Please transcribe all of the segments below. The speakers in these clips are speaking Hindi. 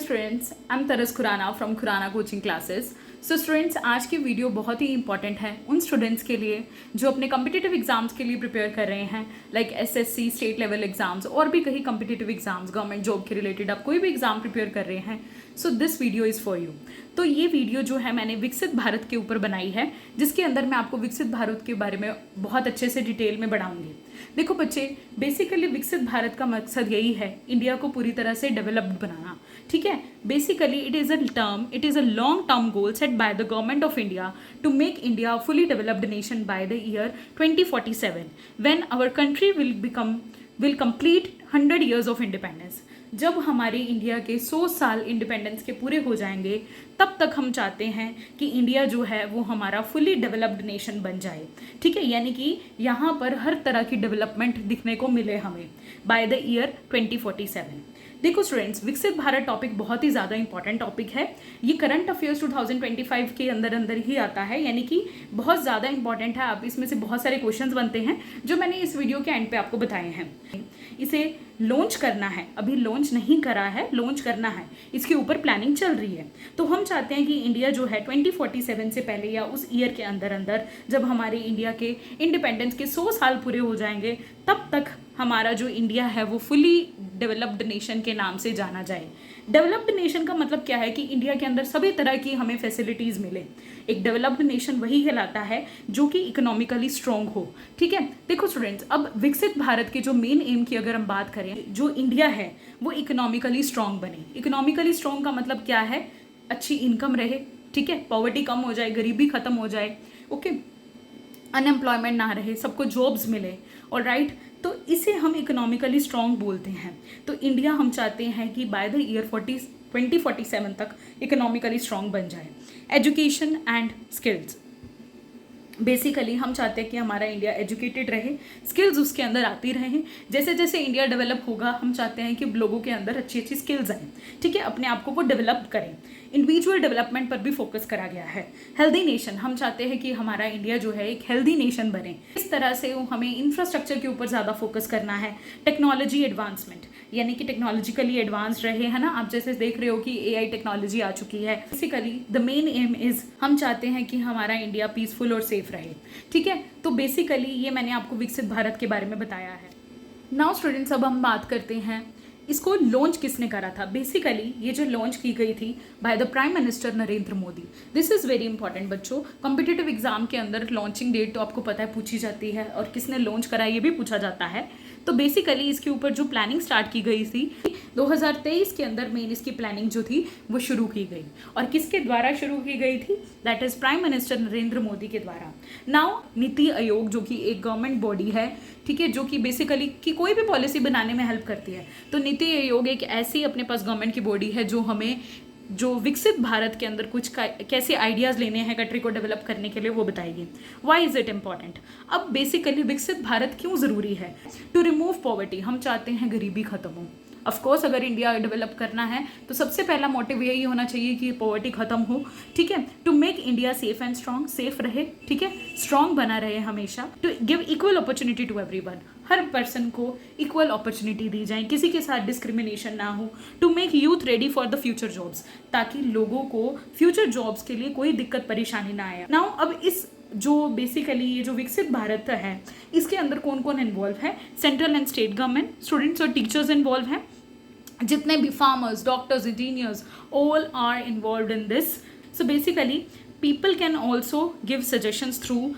Students, I am Taras Khurana from Khurana coaching classes. So students, आज की वीडियो बहुत ही इंपॉर्टेंट है उन स्टूडेंट्स के लिए जो अपने कम्पिटिटिव एग्जाम्स के लिए प्रिपेयर कर रहे हैं, like SSC, state level exams और भी कई कम्पिटिटिव एग्जाम्स, गवर्नमेंट जॉब के रिलेटेड आप कोई भी एग्जाम प्रिपेयर कर रहे हैं। So this video is for you. तो ये वीडियो जो है मैंने विकसित भारत के ऊपर बनाई है, जिसके अंदर मैं आपको विकसित भारत के बारे में बहुत अच्छे से डिटेल में बढ़ाऊंगी। देखो बच्चे, बेसिकली विकसित भारत का मकसद यही है, इंडिया को पूरी तरह से डेवलप्ड बनाना। ठीक है, basically it is a long term goal set by the government of India to make India fully developed nation by the year 2047 when our country will complete 100 years of independence. जब हमारे इंडिया के 100 साल इंडिपेंडेंस के पूरे हो जाएंगे, तब तक हम चाहते हैं कि इंडिया जो है वो हमारा फुली डेवलप्ड नेशन बन जाए। ठीक है, यानी कि यहाँ पर हर तरह की डेवलपमेंट दिखने को मिले हमें बाय द ईयर 2047। देखो स्टूडेंट्स, विकसित भारत टॉपिक बहुत ही ज़्यादा इंपॉर्टेंट टॉपिक है। ये करंट अफेयर्स 2025 के अंदर ही आता है, यानी कि बहुत ज़्यादा इंपॉर्टेंट है। आप इसमें से बहुत सारे क्वेश्चंस बनते हैं जो मैंने इस वीडियो के एंड पे आपको बताए हैं। इसे लॉन्च करना है, अभी लॉन्च नहीं करा है, लॉन्च करना है, इसके ऊपर प्लानिंग चल रही है। तो हम चाहते हैं कि इंडिया जो है 2047 से पहले या उस ईयर के अंदर जब हमारे इंडिया के इंडिपेंडेंस के 100 साल पूरे हो जाएंगे, तब तक हमारा जो इंडिया है वो फुली डेवलप्ड नेशन के नाम से जाना जाए। डेवलप्ड नेशन का मतलब क्या है कि इंडिया के अंदर सभी तरह की हमें फैसिलिटीज़ मिले। एक डेवलप्ड नेशन वही कहलाता है जो कि इकोनॉमिकली स्ट्रॉन्ग हो। ठीक है, देखो स्टूडेंट्स, अब विकसित भारत के जो मेन एम की अगर हम बात करें, जो इंडिया है वो इकोनॉमिकली स्ट्रॉन्ग बने। इकोनॉमिकली स्ट्रॉन्ग का मतलब क्या है? अच्छी इनकम रहे, ठीक है, पॉवर्टी कम हो जाए, गरीबी खत्म हो जाए, ओके, अनएम्प्लॉयमेंट ना रहे, सबको जॉब्स मिले, ऑलराइट। तो इसे हम इकोनॉमिकली स्ट्रॉन्ग बोलते हैं। तो इंडिया हम चाहते हैं कि बाय द ईयर 2047 तक इकोनॉमिकली स्ट्रॉन्ग बन जाए। एजुकेशन एंड स्किल्स, बेसिकली हम चाहते हैं कि हमारा इंडिया एजुकेटेड रहे, स्किल्स उसके अंदर आती रहें। जैसे जैसे इंडिया डेवलप होगा, हम चाहते हैं कि लोगों के अंदर अच्छी अच्छी स्किल्स आएँ, ठीक है, अपने आप को वो डेवलप करें। इंडिविजुअल डेवलपमेंट पर भी फोकस करा गया है। हेल्दी नेशन, हम चाहते हैं कि हमारा इंडिया जो है एक हेल्दी नेशन बने। इस तरह से हमें इंफ्रास्ट्रक्चर के ऊपर ज़्यादा फोकस करना है। टेक्नोलॉजी एडवांसमेंट, यानी कि टेक्नोलॉजिकली एडवांस रहे, है ना। आप जैसे देख रहे हो कि AI टेक्नोलॉजी आ चुकी है। Basically the main M is, हम चाहते हैं कि हमारा इंडिया पीसफुल और सेफ रहे। ठीक है, तो बेसिकली ये मैंने आपको विकसित भारत के बारे में बताया है। नाउ स्टूडेंट्स, अब हम बात करते हैं इसको लॉन्च किसने करा था। बेसिकली ये जो लॉन्च की गई थी by the prime minister Narendra Modi. This is very important बच्चों। कॉम्पिटिटिव एग्जाम के अंदर लॉन्चिंग डेट तो आपको पता है पूछी जाती है, और किसने लॉन्च करा ये भी पूछा जाता है। तो बेसिकली इसके ऊपर जो प्लानिंग स्टार्ट की गई थी 2023 के अंदर, मेन इसकी प्लानिंग जो थी वो शुरू की गई। और किसके द्वारा शुरू की गई थी? That is prime minister Narendra Modi के द्वारा। नाउ नीति आयोग जो कि एक गवर्नमेंट बॉडी है, ठीक है, जो कि बेसिकली कि कोई भी पॉलिसी बनाने में हेल्प करती है। तो नीति आयोग एक ऐसी अपने पास गवर्नमेंट की बॉडी है जो हमें जो विकसित भारत के अंदर कुछ कैसे आइडियाज़ लेने हैं कंट्री को डेवलप करने के लिए, वो बताएगी। Why is it important? अब बेसिकली विकसित भारत क्यों ज़रूरी है? टू रिमूव पॉवर्टी, हम चाहते हैं गरीबी खत्म हो। ऑफकोर्स अगर इंडिया डेवलप करना है तो सबसे पहला मोटिव यही होना चाहिए कि पॉवर्टी खत्म हो। ठीक है, to make India safe and strong, safe रहे, ठीक है, स्ट्रॉन्ग बना रहे हमेशा। To give equal opportunity to everyone, हर पर्सन को इक्वल अपॉर्चुनिटी दी जाए, किसी के साथ डिस्क्रिमिनेशन ना हो। To make youth ready for the future jobs, ताकि लोगों को फ्यूचर जॉब्स के लिए कोई दिक्कत परेशानी ना आए। नाउ अब इस जो बेसिकली ये जो विकसित भारत है, इसके अंदर कौन कौन इन्वॉल्व है? Central and state government, students और टीचर्स इन्वॉल्व हैं। जितने भी farmers, doctors, engineers, all are involve in this. So basically people can also give suggestions through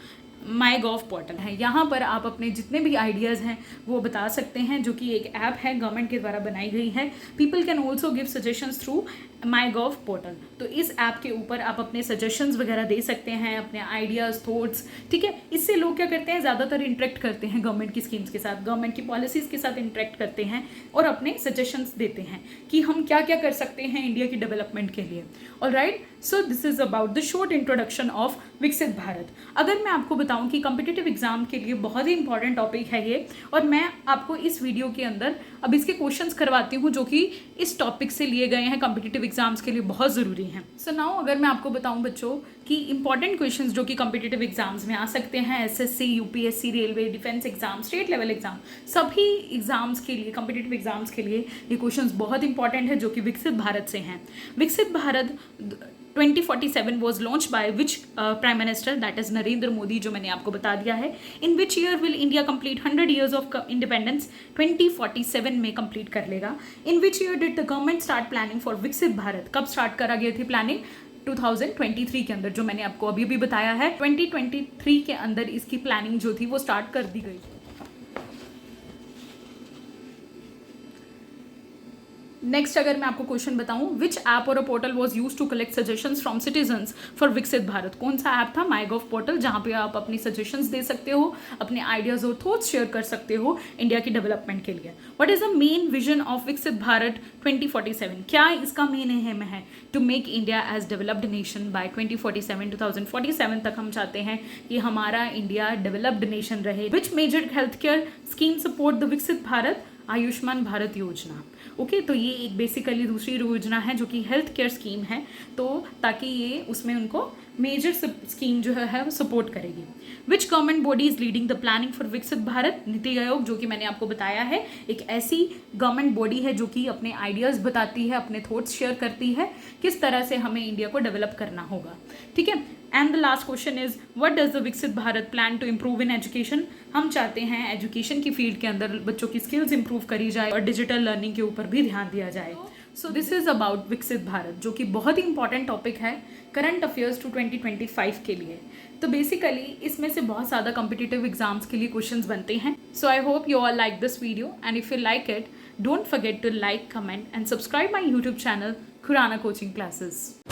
MyGov portal है। यहाँ पर आप अपने जितने भी आइडियाज़ हैं वो बता सकते हैं, जो कि एक ऐप है गवर्नमेंट के द्वारा बनाई गई है। People can also give suggestions through MyGov portal. तो इस ऐप के ऊपर आप अपने सजेशंस वगैरह दे सकते हैं, अपने आइडियाज़, थॉट्स, ठीक है। इससे लोग क्या करते हैं, ज़्यादातर इंटरेक्ट करते हैं गवर्नमेंट की स्कीम्स के साथ, गवर्नमेंट की पॉलिसीज़ के साथ इंटरेक्ट करते हैं और अपने सजेशंस देते हैं कि हम क्या क्या कर सकते हैं इंडिया की डेवलपमेंट के लिए। Alright, so this is about the short introduction of Viksit Bharat. अगर मैं आपको बताऊं कि कॉम्पिटिटिव एग्जाम के लिए बहुत ही इंपॉर्टेंट टॉपिक है ये, और मैं आपको इस वीडियो के अंदर अब इसके क्वेश्चंस करवाती हूँ जो कि इस टॉपिक से लिए गए हैं, कॉम्पिटिटिव एग्जाम्स के लिए बहुत ज़रूरी हैं। सो नाउ अगर मैं आपको बताऊँ बच्चों कि इंपॉर्टेंट क्वेश्चंस जो कि कॉम्पिटिटिव एग्जाम्स में आ सकते हैं, SSC, UPSC, railway, defence exam, state level exam, सभी एग्जाम्स के लिए, कॉम्पिटिटिव एग्जाम्स के लिए ये क्वेश्चंस बहुत इंपॉर्टेंट है जो कि विकसित भारत से हैं। विकसित Bharat 2047 was launched by which prime minister, that is Narendra Modi, जो मैंने आपको बता दिया है। In which year will India complete 100 years of independence? 2047 में कंप्लीट कर लेगा। In which year did the government start planning for विकसित भारत? कब स्टार्ट करा गई थी प्लानिंग? 2023 के अंदर, जो मैंने आपको अभी भी बताया है। 2023 के अंदर इसकी प्लानिंग जो थी वो स्टार्ट कर दी गई। नेक्स्ट अगर मैं आपको क्वेश्चन बताऊं, विच ऐप और a portal was use to collect suggestions from citizens for Viksit Bharat? कौन सा ऐप था? माईगॉव पोर्टल, जहां पे आप अपनी सजेशंस दे सकते हो, अपने आइडियाज और थॉट्स शेयर कर सकते हो इंडिया की डेवलपमेंट के लिए। What is the main vision of Viksit Bharat 2047? क्या इसका मेन एम है? To make India as developed nation by 2047 तक हम चाहते हैं कि हमारा इंडिया डेवलप्ड नेशन रहे। Which major health care scheme support the Viksit Bharat? Ayushman Bharat योजना। ओके, तो ये एक बेसिकली दूसरी योजना है जो कि हेल्थ केयर स्कीम है, तो ताकि ये उसमें उनको मेजर स्कीम जो है वो सपोर्ट करेगी। Which government body is leading the planning for Viksit Bharat? NITI Aayog, जो कि मैंने आपको बताया है, एक ऐसी गवर्नमेंट बॉडी है जो कि अपने आइडियाज़ बताती है, अपने थॉट्स शेयर करती है किस तरह से हमें इंडिया को डेवलप करना होगा। ठीक है, and the last question is what does the Viksit Bharat plan to improve in education? हम चाहते हैं एजुकेशन की फील्ड के अंदर बच्चों की स्किल्स इंप्रूव करी जाए और डिजिटल लर्निंग के ऊपर भी ध्यान दिया जाए। सो दिस इज अबाउट विकसित भारत, जो कि बहुत ही इंपॉर्टेंट टॉपिक है करंट अफेयर्स टू 2025 के लिए। तो बेसिकली इसमें से बहुत ज़्यादा कॉम्पिटिटिव एग्जाम्स के लिए क्वेश्चंस बनते हैं। So I hope you all like this video, and if you like it, don't forget to like, comment and subscribe my YouTube channel Khurana coaching classes.